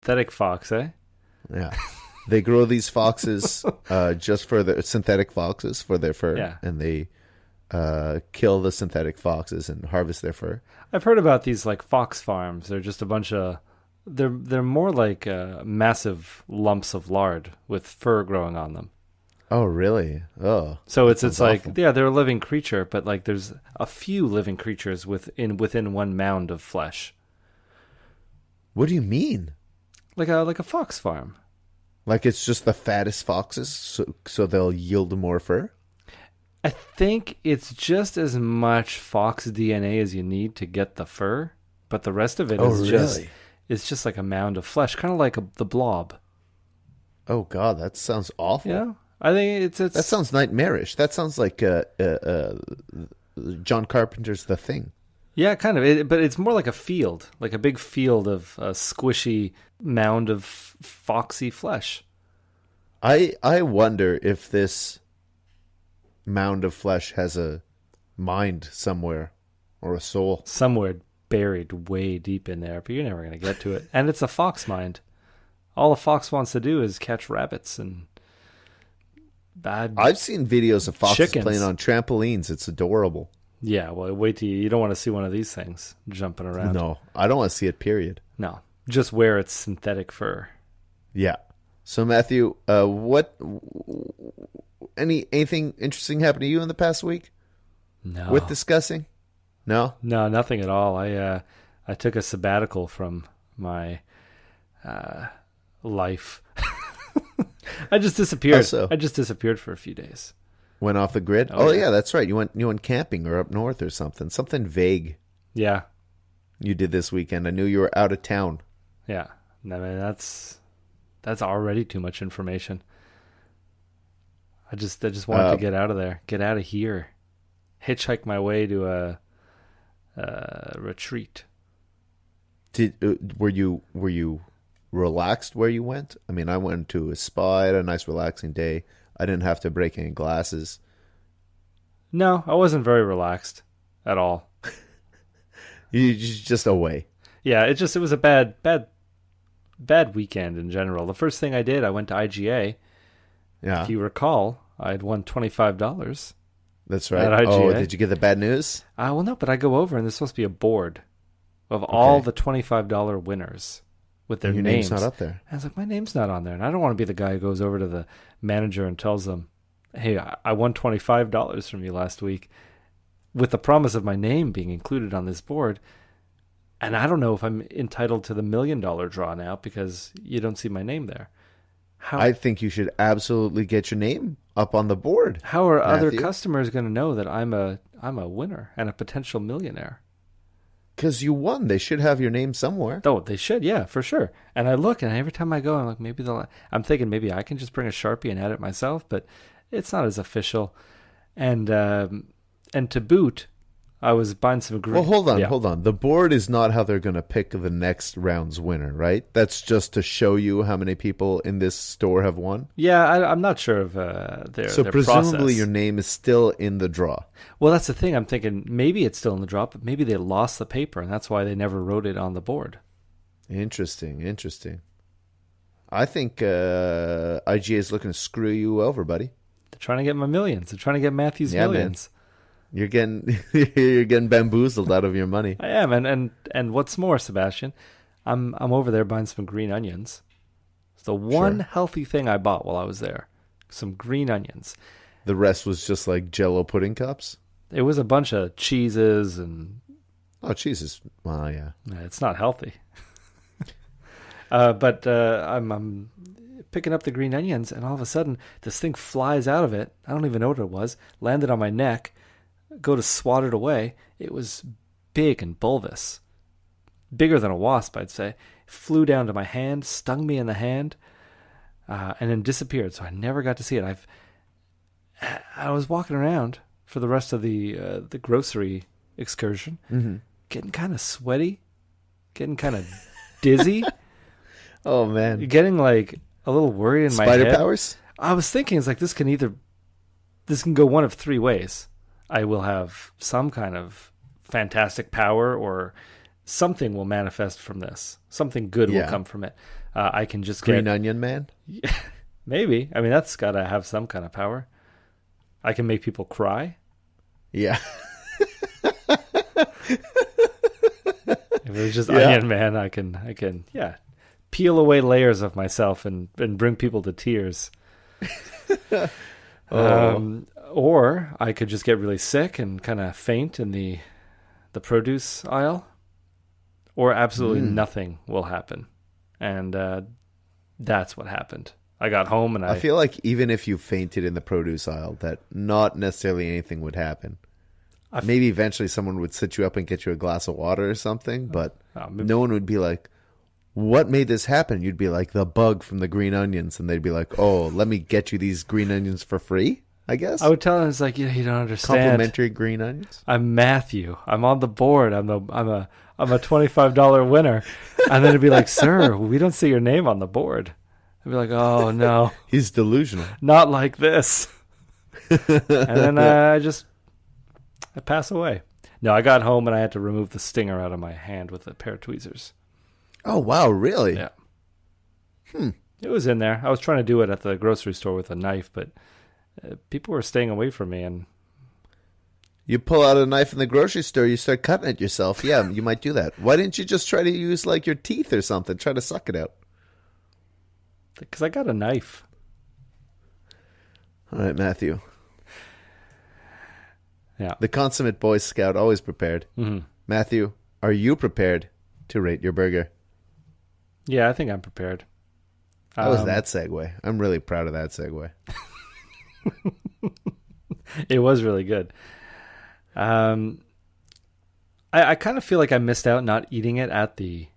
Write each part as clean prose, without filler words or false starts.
Synthetic fox, eh? Yeah. They grow these foxes just for the synthetic foxes for their fur. Yeah. And they kill the synthetic foxes and harvest their fur. I've heard about these like fox farms. They're just a bunch of they're more like massive lumps of lard with fur growing on them. Oh, really? Oh. So it's like awful. yeah, they're a living creature, but like there's a few living creatures within one mound of flesh. What do you mean? Like a fox farm. Like it's just the fattest foxes, so they'll yield more fur? I think it's just as much fox DNA as you need to get the fur, but the rest of it is just like a mound of flesh, kind of like the blob. Oh God, that sounds awful. Yeah, I think it's that sounds nightmarish. That sounds like John Carpenter's The Thing. Yeah, kind of. But it's more like a field, like a big field of a squishy mound of foxy flesh. I wonder if this mound of flesh has a mind somewhere or a soul. Somewhere buried way deep in there, but you're never going to get to it. And it's a fox mind. All a fox wants to do is catch rabbits and I've seen videos of foxes chickens playing on trampolines. It's adorable. Yeah, well, wait till you don't want to see one of these things jumping around. No, I don't want to see it, period. No, just wear its synthetic fur. Yeah. So, Matthew, anything interesting happened to you in the past week? No. With discussing? No? No, nothing at all. I took a sabbatical from my life. I just disappeared. So? I just disappeared for a few days. Went off the grid? Oh yeah, that's right. You went camping or up north or something. Something vague. Yeah. You did this weekend. I knew you were out of town. Yeah. I mean, that's already too much information. I just wanted to get out of there. Get out of here. Hitchhike my way to a retreat. Were you relaxed where you went? I mean, I went to a spa. I had a nice relaxing day. I didn't have to break any glasses. No, I wasn't very relaxed at all. You just away. Yeah, it was a bad weekend in general. The first thing I did, I went to IGA. Yeah. If you recall, I had won $25. That's right. At IGA. Oh, did you get the bad news? Well, no, but I go over and there's supposed to be a board of all the $25 winners with their names. Name's not up there. And I was like, my name's not on there. And I don't want to be the guy who goes over to the manager and tells them, hey, I won $25 from you last week with the promise of my name being included on this board. And I don't know if I'm entitled to the $1 million draw now because you don't see my name there. I think you should absolutely get your name up on the board. How are Matthew. other customers going to know that I'm a winner and a potential millionaire? Because you won. They should have your name somewhere. Oh, they should, yeah, for sure. And I look, and every time I go, I'm like, I'm thinking maybe I can just bring a Sharpie and add it myself, but it's not as official. And to boot, I was buying some green. Well, hold on. The board is not how they're going to pick the next round's winner, right? That's just to show you how many people in this store have won. Yeah, I'm not sure of their So presumably process. your name is still in the draw. Well, that's the thing. I'm thinking maybe it's still in the draw, but maybe they lost the paper, and that's why they never wrote it on the board. Interesting. I think IGA is looking to screw you over, buddy. They're trying to get my millions. They're trying to get Matthew's millions. Man. You're getting bamboozled out of your money. I am, and what's more, Sebastien, I'm over there buying some green onions. It's the one healthy thing I bought while I was there. Some green onions. The rest was just like Jell-O pudding cups? It was a bunch of cheeses and... Oh, cheeses. Well, yeah. It's not healthy. But I'm picking up the green onions, and all of a sudden, this thing flies out of it. I don't even know what it was. Landed on my neck. Go to swat it away. It was big and bulbous. Bigger than a wasp, I'd say. Flew down to my hand, stung me in the hand, and then disappeared. So I never got to see it. I was walking around for the rest of the grocery excursion, getting kind of sweaty, getting kind of dizzy. Oh, man. Getting like a little worried in my head. Spider powers? I was thinking, it's like this can go one of three ways. I will have some kind of fantastic power, or something will manifest from this. Something good will come from it. I can just Green Onion Man? maybe. I mean, that's got to have some kind of power. I can make people cry. Yeah. If it was just Onion Man, I can peel away layers of myself and bring people to tears. Or I could just get really sick and kind of faint in the produce aisle, or absolutely nothing will happen. And that's what happened. I got home and I feel like even if you fainted in the produce aisle, that not necessarily anything would happen. Maybe eventually someone would sit you up and get you a glass of water or something, but no one would be like, what made this happen? You'd be like, the bug from the green onions. And they'd be like, oh, let me get you these green onions for free, I guess. I would tell them, it's like, you don't understand. Complimentary green onions. I'm Matthew. I'm on the board. I'm a $25 winner. And then it'd be like, sir, we don't see your name on the board. I'd be like, oh, no. He's delusional. Not like this. And then I pass away. No, I got home and I had to remove the stinger out of my hand with a pair of tweezers. Oh, wow, really? Yeah. It was in there. I was trying to do it at the grocery store with a knife, but people were staying away from me. And you pull out a knife in the grocery store, you start cutting it yourself. Yeah, you might do that. Why didn't you just try to use like your teeth or something? Try to suck it out. Because I got a knife. All right, Matthew. Yeah. The consummate Boy Scout, always prepared. Mm-hmm. Matthew, are you prepared to rate your burger? Yeah, I think I'm prepared. How was that segue? I'm really proud of that segue. It was really good. I kind of feel like I missed out not eating it at the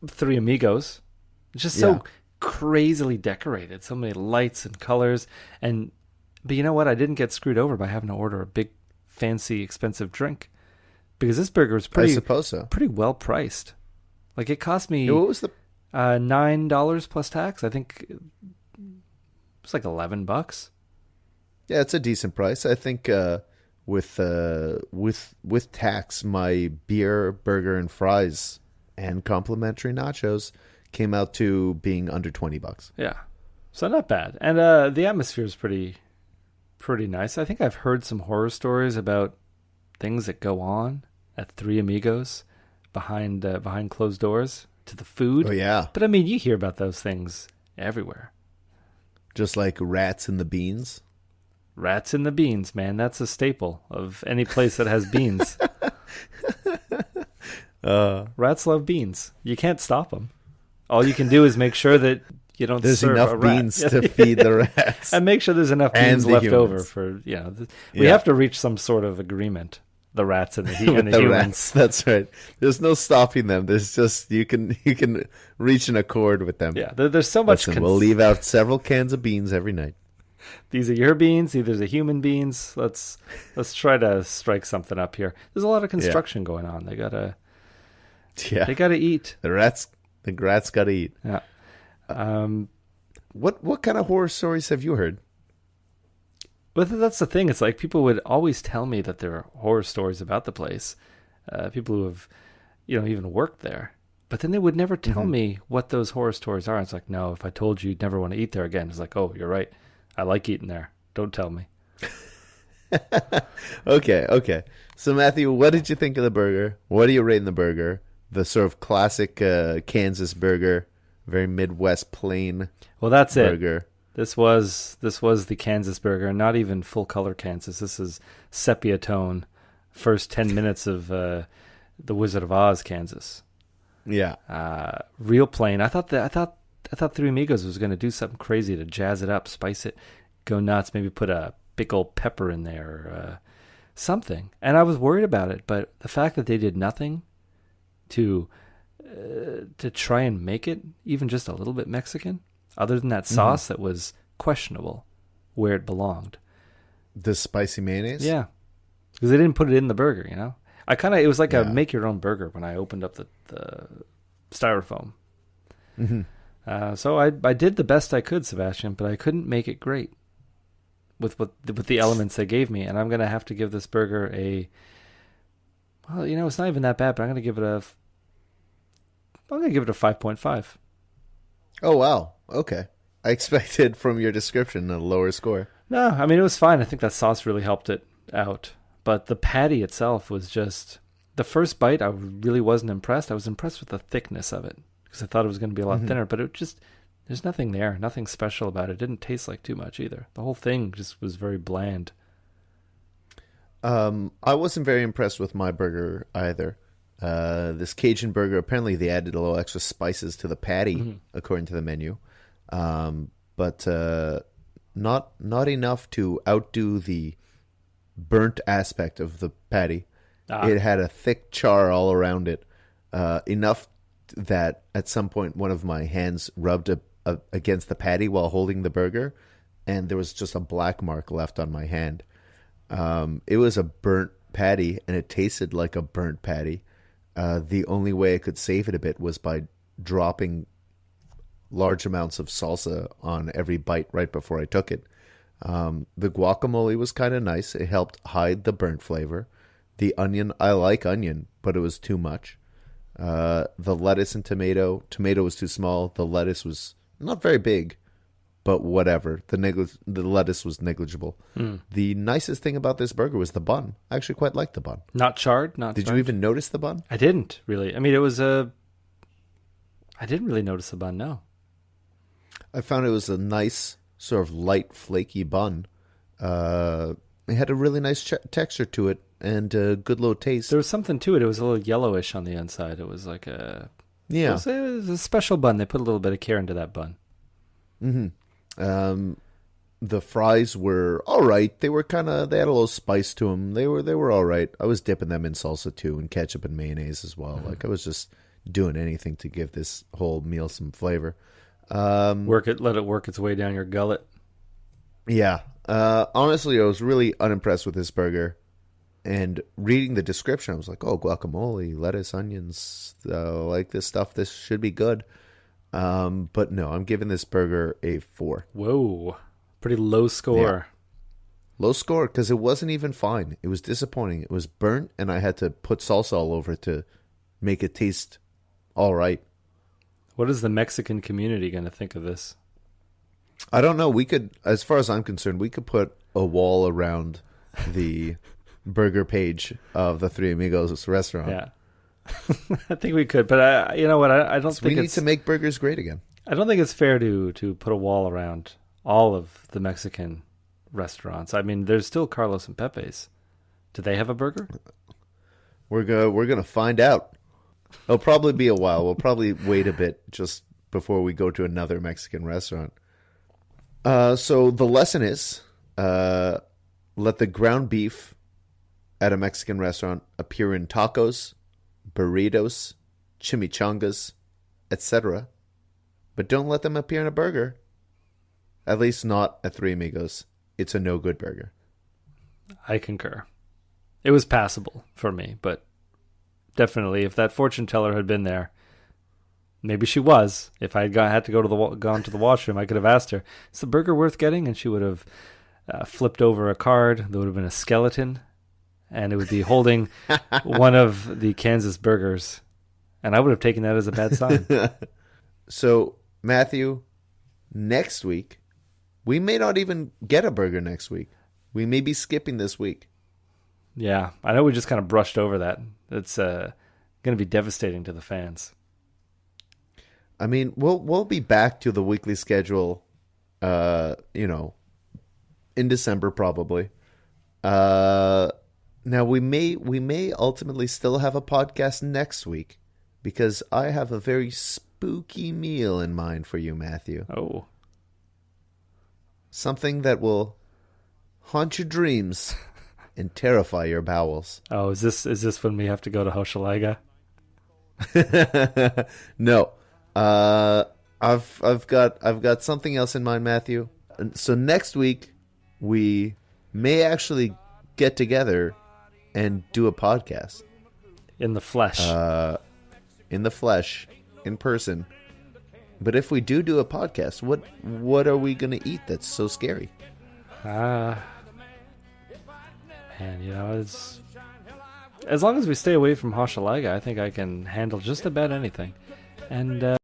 Three Amigos. It's just so crazily decorated. So many lights and colors. But you know what? I didn't get screwed over by having to order a big, fancy, expensive drink. Because this burger was pretty well priced. Like, it cost me what was the $9 plus tax. I think it was like $11. Yeah, it's a decent price. I think with tax, my beer, burger, and fries and complimentary nachos came out to being under $20. Yeah, so not bad. And the atmosphere is pretty nice. I think I've heard some horror stories about things that go on at Three Amigos behind closed doors to the food. Oh yeah, but I mean, you hear about those things everywhere. Just like rats in the beans. Rats in the beans, man. That's a staple of any place that has beans. Rats love beans. You can't stop them. All you can do is make sure that you don't there's serve enough a rat. beans to feed the rats. And make sure there's enough beans left over for, we have to reach some sort of agreement. The rats and the humans. Rats, that's right. There's no stopping them. There's just you can reach an accord with them. Yeah, there's so much. Listen, we'll leave out several cans of beans every night. These are your beans. These are human beans. Let's try to strike something up here. There's a lot of construction going on. They gotta eat. The rats gotta eat. Yeah. What kind of horror stories have you heard? But that's the thing. It's like people would always tell me that there are horror stories about the place. People who have, even worked there. But then they would never tell me what those horror stories are. It's like, no, if I told you, you'd never want to eat there again. It's like, oh, you're right. I like eating there. Don't tell me. Okay. So, Matthew, what did you think of the burger? What are you rating the burger? The sort of classic Kansas burger, very Midwest plain. Well, that's burger. It. This was the Kansas burger, not even full color Kansas. This is sepia tone. First 10 minutes of the Wizard of Oz, Kansas. Yeah. Real plain. I thought Three Amigos was going to do something crazy to jazz it up, spice it, go nuts. Maybe put a big old pepper in there, or something. And I was worried about it, but the fact that they did nothing to try and make it even just a little bit Mexican. Other than that sauce that was questionable where it belonged. The spicy mayonnaise? Yeah. Because they didn't put it in the burger, it was like a make your own burger when I opened up the styrofoam. Mm-hmm. So I did the best I could, Sebastien, but I couldn't make it great with the elements they gave me. And I'm going to have to give this burger it's not even that bad, but I'm going to give it I'm going to give it a 5.5. Oh, wow. Okay. I expected from your description a lower score. No, I mean, it was fine. I think that sauce really helped it out. But the patty itself was just... The first bite, I really wasn't impressed. I was impressed with the thickness of it because I thought it was going to be a lot thinner, but it just... There's nothing there. Nothing special about it. It didn't taste like too much either. The whole thing just was very bland. I wasn't very impressed with my burger either. This Cajun burger, apparently they added a little extra spices to the patty, according to the menu. But not enough to outdo the burnt aspect of the patty. It had a thick char all around it, enough that at some point one of my hands rubbed against the patty while holding the burger, and there was just a black mark left on my hand. It was a burnt patty, and it tasted like a burnt patty. The only way I could save it a bit was by dropping large amounts of salsa on every bite right before I took it. The guacamole was kind of nice. It helped hide the burnt flavor. The onion, I like onion, but it was too much. The lettuce and tomato was too small. The lettuce was not very big, but whatever. The lettuce was negligible. The nicest thing about this burger was the bun. I actually quite liked the bun. Not charred? Did you even notice the bun? I didn't, really. I mean, I didn't really notice the bun, no. I found it was a nice, sort of light, flaky bun. It had a really nice texture to it and a good little taste. There was something to it. It was a little yellowish on the inside. It was like a... Yeah. It was a special bun. They put a little bit of care into that bun. The fries were all right. They had a little spice to them. They were all right. I was dipping them in salsa too, and ketchup and mayonnaise as well. Like I was just doing anything to give this whole meal some flavor. Let it work its way down your gullet. Yeah. Honestly, I was really unimpressed with this burger. And reading the description, I was like, oh, guacamole, lettuce, onions, like this stuff. This should be good. But no, I'm giving this burger a 4. Whoa. Pretty low score. Yeah. Low score because it wasn't even fine. It was disappointing. It was burnt, and I had to put salsa all over it to make it taste all right. What is the Mexican community going to think of this? I don't know. We could, as far as I'm concerned, we could put a wall around the burger page of the Three Amigos restaurant. Yeah. I think we could, but you know what? I don't think we need to make burgers great again. I don't think it's fair to put a wall around all of the Mexican restaurants. I mean, there's still Carlos and Pepe's. Do they have a burger? We're gonna find out. It'll probably be a while. We'll probably wait a bit just before we go to another Mexican restaurant. So the lesson is, let the ground beef at a Mexican restaurant appear in tacos, burritos, chimichangas, etc. But don't let them appear in a burger. At least not at Three Amigos. It's a no-good burger. I concur. It was passable for me, but definitely if that fortune teller had been there, maybe she was. If I had to gone to the washroom, I could have asked her, is the burger worth getting? And she would have flipped over a card. There would have been a skeleton, and it would be holding one of the Kansas burgers. And I would have taken that as a bad sign. So, Matthew, next week, we may not even get a burger next week. We may be skipping this week. Yeah, I know we just kind of brushed over that. It's going to be devastating to the fans. I mean, we'll be back to the weekly schedule, in December probably. Now we may ultimately still have a podcast next week because I have a very spooky meal in mind for you, Matthew. Oh. Something that will haunt your dreams and terrify your bowels. Oh, is this when we have to go to Hochelaga? No. I've got something else in mind, Matthew. So next week we may actually get together and do a podcast in the flesh. In person. But if we do a podcast, what are we going to eat that's so scary? Man, as long as we stay away from Hochelaga, I think I can handle just about anything. And